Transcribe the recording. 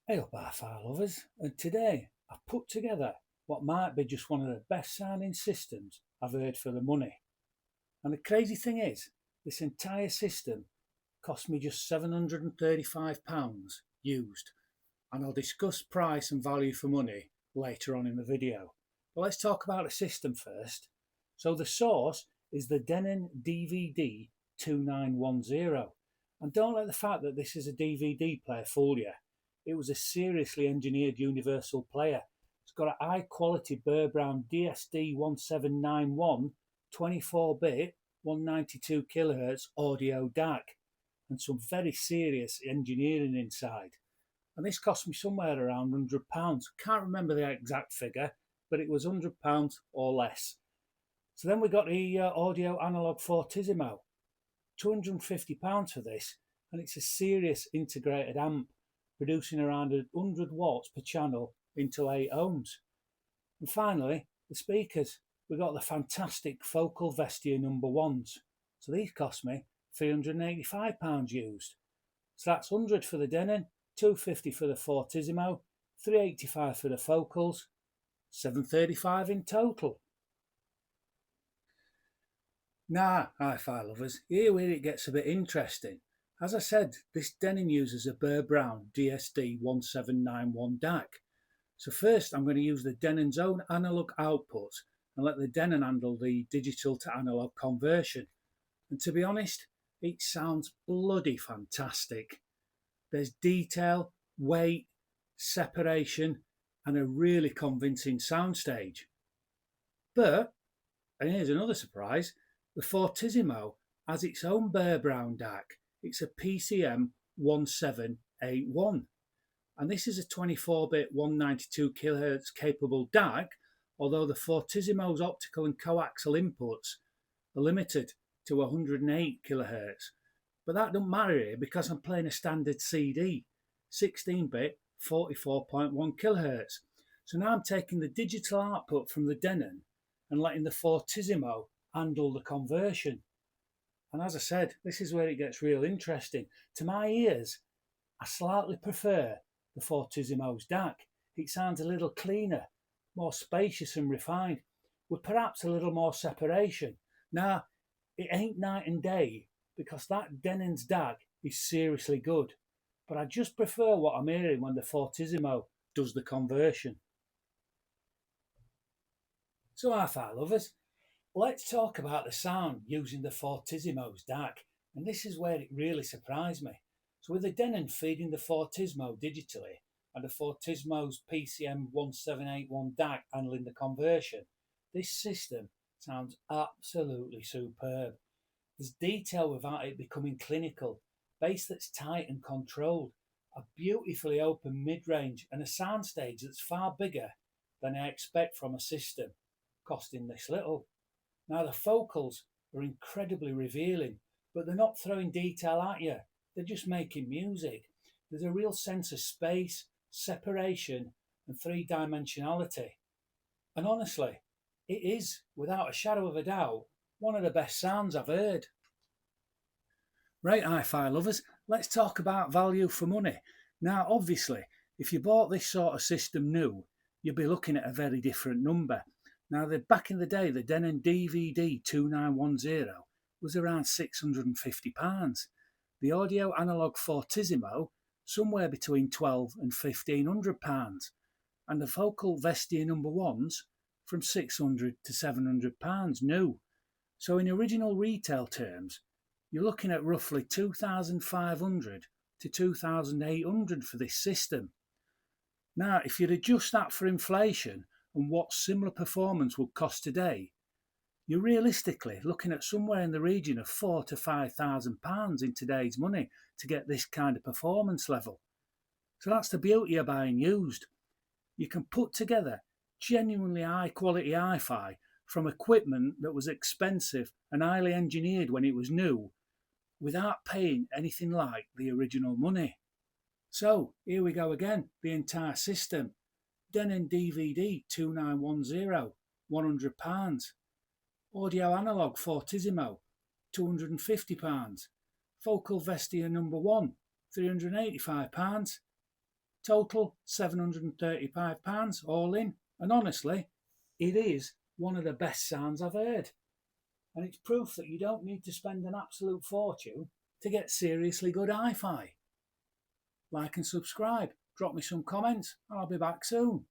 Hey up Hi-Fi lovers, and today I've put together what might be just one of the best sounding systems I've heard for the money. And the crazy thing is, this entire system cost me just £735 used, and I'll discuss price and value for money later on in the video. But let's talk about the system first. So the source is the Denon DVD-2910, and don't let the fact that this is a DVD player fool you. It was a seriously engineered universal player. It's got a high quality Burr-Brown DSD-1791 24-bit 192 kHz audio DAC and some very serious engineering inside. And this cost me somewhere around £100. Can't remember the exact figure, but it was £100 or less. So then we got the audio Analogue Fortissimo, £250 for this, and it's a serious integrated amp, producing around 100 watts per channel into 8 ohms. And finally, the speakers. We got the fantastic Focal Vestia number ones. So these cost me £385 used. So that's 100 for the Denon, 250 for the Fortissimo, 385 for the Focals, 735 in total. Now, Hi-Fi lovers, here where it gets a bit interesting. As I said, this Denon uses a Burr-Brown DSD-1791 DAC. So first I'm going to use the Denon's own analog output and let the Denon handle the digital to analog conversion. And to be honest, it sounds bloody fantastic. There's detail, weight, separation and a really convincing soundstage. But, and here's another surprise, the Fortissimo has its own Burr-Brown DAC. It's a PCM 1781, and this is a 24-bit 192 kHz capable DAC, although the Fortissimo's optical and coaxial inputs are limited to 108 kHz. But that don't matter here because I'm playing a standard CD, 16-bit 44.1 kHz. So now I'm taking the digital output from the Denon and letting the Fortissimo handle the conversion. And as I said, this is where it gets real interesting. To my ears, I slightly prefer the Fortissimo's DAC. It sounds a little cleaner, more spacious and refined, with perhaps a little more separation. Now, it ain't night and day, because that Denon's DAC is seriously good. But I just prefer what I'm hearing when the Fortissimo does the conversion. So Hi-Fi lovers, let's talk about the sound using the Fortissimo's DAC, and this is where it really surprised me. So with the Denon feeding the Fortissimo digitally and the Fortissimo's PCM 1781 DAC handling the conversion, this system sounds absolutely superb. There's detail without it becoming clinical, bass that's tight and controlled, a beautifully open mid-range and a soundstage that's far bigger than I expect from a system costing this little. Now the focals are incredibly revealing, but they're not throwing detail at you, they're just making music. There's a real sense of space, separation and three-dimensionality. And honestly, it is, without a shadow of a doubt, one of the best sounds I've heard. Right, Hi-Fi lovers, let's talk about value for money. Now obviously, if you bought this sort of system new, you'd be looking at a very different number. Now, back in the day, the Denon DVD-2910 was around £650. The audio Analogue Fortissimo, somewhere between £1,200 and £1,500. And the Focal Vestia number ones, from £600 to £700 new. So in original retail terms, you're looking at roughly £2,500 to £2,800 for this system. Now, if you'd adjust that for inflation, and what similar performance would cost today, you're realistically looking at somewhere in the region of £4,000 to £5,000 in today's money to get this kind of performance level. So that's the beauty of buying used. You can put together genuinely high quality hi-fi from equipment that was expensive and highly engineered when it was new, without paying anything like the original money. So here we go again, the entire system. Denon DVD 2910, £100. Audio Analogue Fortissimo, £250. Focal Vestia number 1, £385. Total £735 all in, and honestly, it is one of the best sounds I've heard. And it's proof that you don't need to spend an absolute fortune to get seriously good hi-fi. Like and subscribe, drop me some comments, and I'll be back soon.